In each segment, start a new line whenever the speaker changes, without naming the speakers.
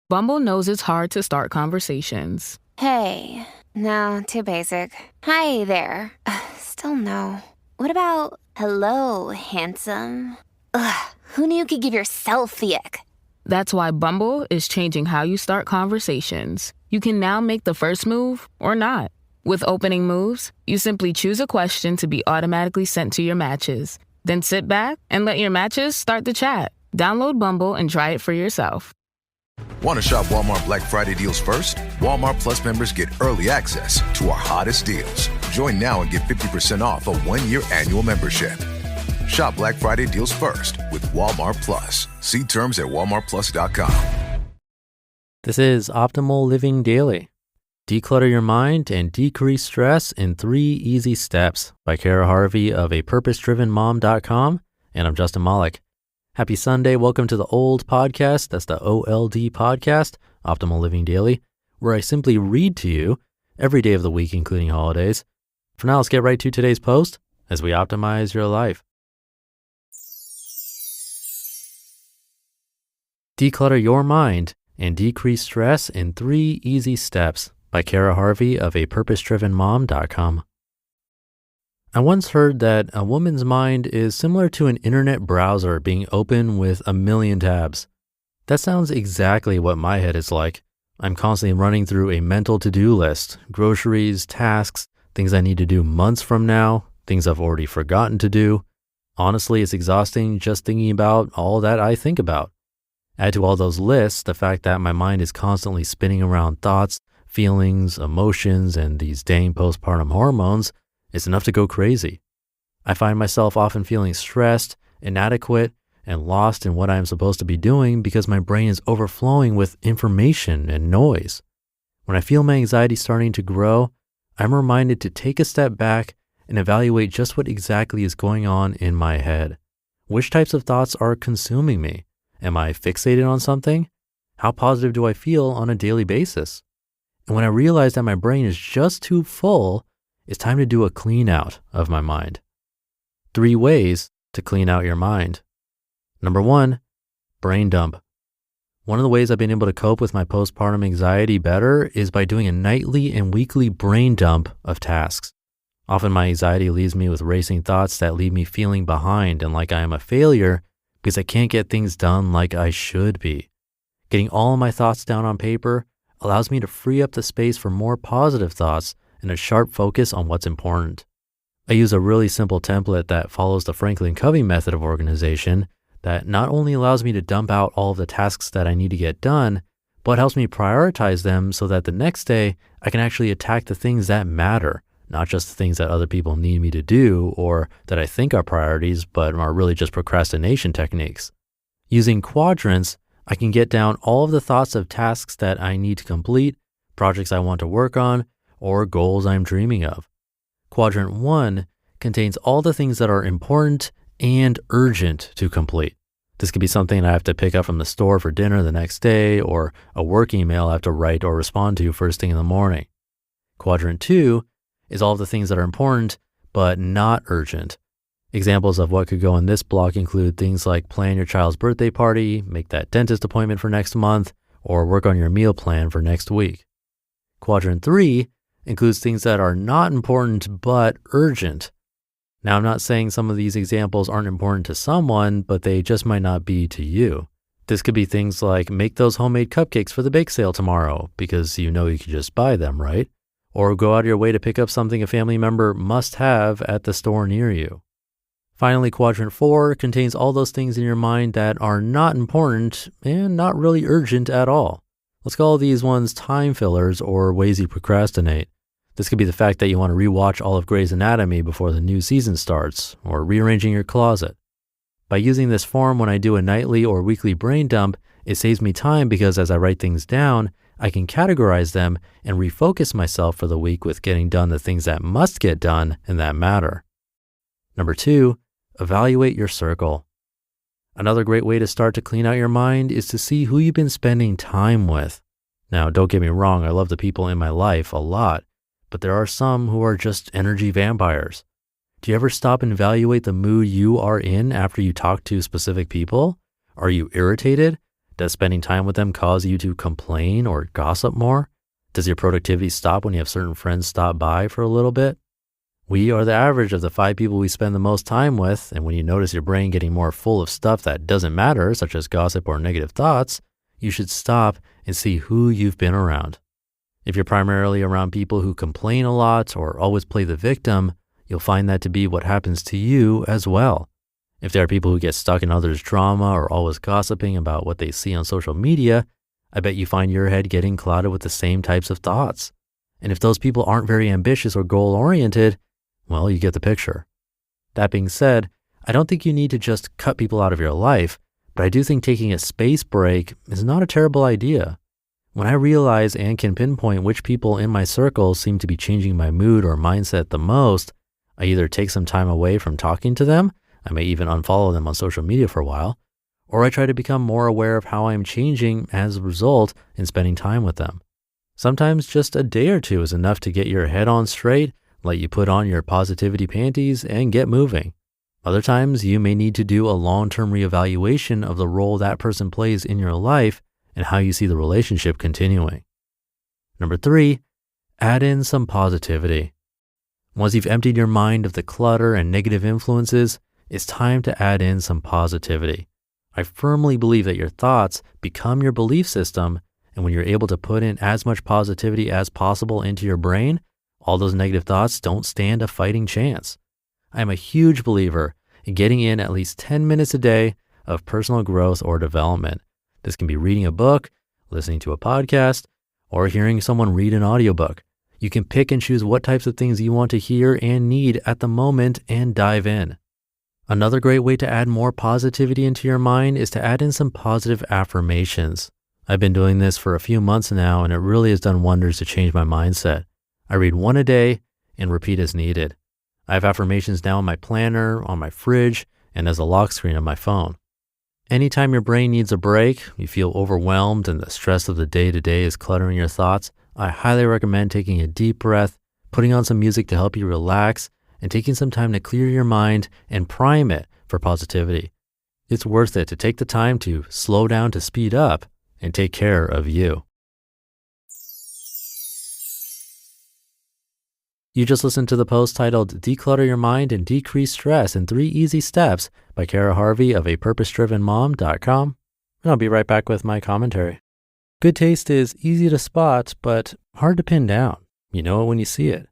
Bumble knows it's hard to start conversations.
Hey, no, too basic. Hi there. Still no. What about hello, handsome? Ugh, who knew you could give yourself the ick?
That's why Bumble is changing how you start conversations. You can now make the first move or not. With opening moves, you simply choose a question to be automatically sent to your matches. Then sit back and let your matches start the chat. Download Bumble and try it for yourself.
Want to shop Walmart Black Friday deals first? Walmart Plus members get early access to our hottest deals. Join now and get 50% off a 1-year annual membership. Shop Black Friday deals first with Walmart Plus. See terms at walmartplus.com.
This is Optimal Living Daily. Declutter your mind and decrease stress in 3 easy steps by Cara Harvey of apurposedrivenmom.com. And I'm Justin Malik. Happy Sunday. Welcome to the OLD podcast. That's the OLD podcast, Optimal Living Daily, where I simply read to you every day of the week, including holidays. For now, let's get right to today's post as we optimize your life. Declutter your mind and decrease stress in 3 easy steps by Cara Harvey of apurposedrivenmom.com. I once heard that a woman's mind is similar to an internet browser being open with a million tabs. That sounds exactly what my head is like. I'm constantly running through a mental to-do list, groceries, tasks, things I need to do months from now, things I've already forgotten to do. Honestly, it's exhausting just thinking about all that I think about. Add to all those lists the fact that my mind is constantly spinning around thoughts, feelings, emotions, and these dang postpartum hormones, it's enough to go crazy. I find myself often feeling stressed, inadequate, and lost in what I am supposed to be doing because my brain is overflowing with information and noise. When I feel my anxiety starting to grow, I'm reminded to take a step back and evaluate just what exactly is going on in my head. Which types of thoughts are consuming me? Am I fixated on something? How positive do I feel on a daily basis? And when I realize that my brain is just too full, it's time to do a clean out of my mind. 3 ways to clean out your mind. Number 1, brain dump. One of the ways I've been able to cope with my postpartum anxiety better is by doing a nightly and weekly brain dump of tasks. Often my anxiety leaves me with racing thoughts that leave me feeling behind and like I am a failure because I can't get things done like I should be. Getting all of my thoughts down on paper allows me to free up the space for more positive thoughts and a sharp focus on what's important. I use a really simple template that follows the Franklin Covey method of organization that not only allows me to dump out all of the tasks that I need to get done, but helps me prioritize them so that the next day I can actually attack the things that matter, not just the things that other people need me to do or that I think are priorities, but are really just procrastination techniques. Using quadrants, I can get down all of the thoughts of tasks that I need to complete, projects I want to work on, or goals I'm dreaming of. Quadrant 1 contains all the things that are important and urgent to complete. This could be something I have to pick up from the store for dinner the next day, or a work email I have to write or respond to first thing in the morning. Quadrant 2 is all of the things that are important but not urgent. Examples of what could go in this block include things like plan your child's birthday party, make that dentist appointment for next month, or work on your meal plan for next week. Quadrant 3 includes things that are not important but urgent. Now, I'm not saying some of these examples aren't important to someone, but they just might not be to you. This could be things like make those homemade cupcakes for the bake sale tomorrow because you know you can just buy them, right? Or go out of your way to pick up something a family member must have at the store near you. Finally, quadrant 4 contains all those things in your mind that are not important and not really urgent at all. Let's call these ones time fillers or ways you procrastinate. This could be the fact that you want to rewatch all of Grey's Anatomy before the new season starts, or rearranging your closet. By using this form when I do a nightly or weekly brain dump, it saves me time because as I write things down, I can categorize them and refocus myself for the week with getting done the things that must get done and that matter. Number 2, evaluate your circle. Another great way to start to clean out your mind is to see who you've been spending time with. Now, don't get me wrong, I love the people in my life a lot, but there are some who are just energy vampires. Do you ever stop and evaluate the mood you are in after you talk to specific people? Are you irritated? Does spending time with them cause you to complain or gossip more? Does your productivity stop when you have certain friends stop by for a little bit? We are the average of the 5 people we spend the most time with, and when you notice your brain getting more full of stuff that doesn't matter, such as gossip or negative thoughts, you should stop and see who you've been around. If you're primarily around people who complain a lot or always play the victim, you'll find that to be what happens to you as well. If there are people who get stuck in others' drama or always gossiping about what they see on social media, I bet you find your head getting clouded with the same types of thoughts. And if those people aren't very ambitious or goal-oriented, well, you get the picture. That being said, I don't think you need to just cut people out of your life, but I do think taking a space break is not a terrible idea. When I realize and can pinpoint which people in my circle seem to be changing my mood or mindset the most, I either take some time away from talking to them, I may even unfollow them on social media for a while, or I try to become more aware of how I'm changing as a result in spending time with them. Sometimes just a day or two is enough to get your head on straight, let you put on your positivity panties and get moving. Other times you may need to do a long-term reevaluation of the role that person plays in your life and how you see the relationship continuing. Number 3, add in some positivity. Once you've emptied your mind of the clutter and negative influences, it's time to add in some positivity. I firmly believe that your thoughts become your belief system, and when you're able to put in as much positivity as possible into your brain, all those negative thoughts don't stand a fighting chance. I am a huge believer in getting in at least 10 minutes a day of personal growth or development. This can be reading a book, listening to a podcast, or hearing someone read an audiobook. You can pick and choose what types of things you want to hear and need at the moment and dive in. Another great way to add more positivity into your mind is to add in some positive affirmations. I've been doing this for a few months now, and it really has done wonders to change my mindset. I read one a day and repeat as needed. I have affirmations now in my planner, on my fridge, and as a lock screen on my phone. Anytime your brain needs a break, you feel overwhelmed and the stress of the day-to-day is cluttering your thoughts, I highly recommend taking a deep breath, putting on some music to help you relax, and taking some time to clear your mind and prime it for positivity. It's worth it to take the time to slow down to speed up and take care of you. You just listened to the post titled Declutter Your Mind and Decrease Stress in 3 Easy Steps by Cara Harvey of apurposedrivenmom.com. And I'll be right back with my commentary. Good taste is easy to spot, but hard to pin down. You know it when you see it.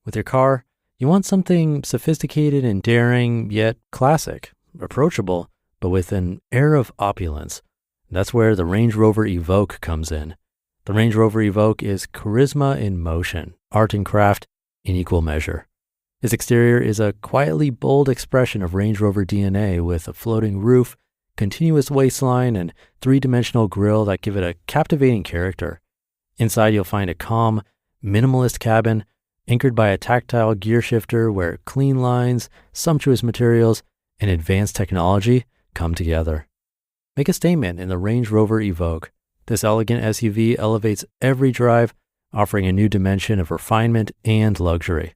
With your car, you want something sophisticated and daring, yet classic, approachable, but with an air of opulence. That's where the Range Rover Evoque comes in. The Range Rover Evoque is charisma in motion, art and craft in equal measure. Its exterior is a quietly bold expression of Range Rover DNA with a floating roof, continuous waistline, and 3-dimensional grille that give it a captivating character. Inside you'll find a calm, minimalist cabin anchored by a tactile gear shifter where clean lines, sumptuous materials, and advanced technology come together. Make a statement in the Range Rover Evoque. This elegant SUV elevates every drive, offering a new dimension of refinement and luxury.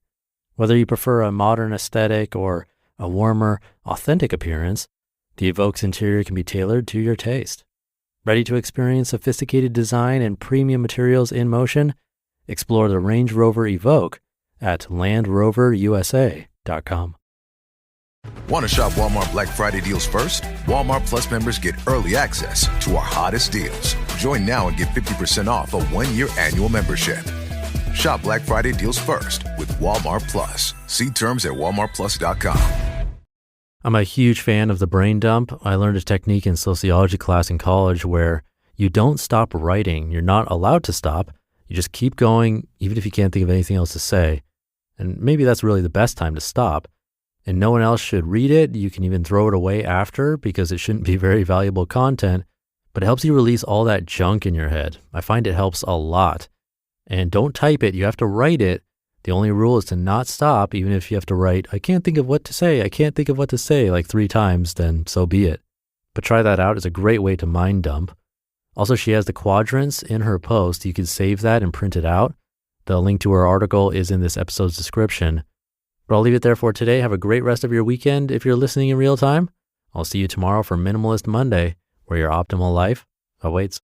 Whether you prefer a modern aesthetic or a warmer, authentic appearance, the Evoque's interior can be tailored to your taste. Ready to experience sophisticated design and premium materials in motion? Explore the Range Rover Evoque at LandRoverUSA.com.
Want to shop Walmart Black Friday deals first? Walmart Plus members get early access to our hottest deals. Join now and get 50% off a 1-year annual membership. Shop Black Friday deals first with Walmart Plus. See terms at walmartplus.com.
I'm a huge fan of the brain dump. I learned a technique in sociology class in college where you don't stop writing. You're not allowed to stop. You just keep going, even if you can't think of anything else to say. And maybe that's really the best time to stop. And no one else should read it. You can even throw it away after because it shouldn't be very valuable content, but it helps you release all that junk in your head. I find it helps a lot. And don't type it. You have to write it. The only rule is to not stop, even if you have to write, I can't think of what to say. I can't think of what to say like 3 times, then so be it. But try that out. It's a great way to mind dump. Also, she has the quadrants in her post. You can save that and print it out. The link to her article is in this episode's description. But I'll leave it there for today. Have a great rest of your weekend if you're listening in real time. I'll see you tomorrow for Minimalist Monday, where your optimal life awaits.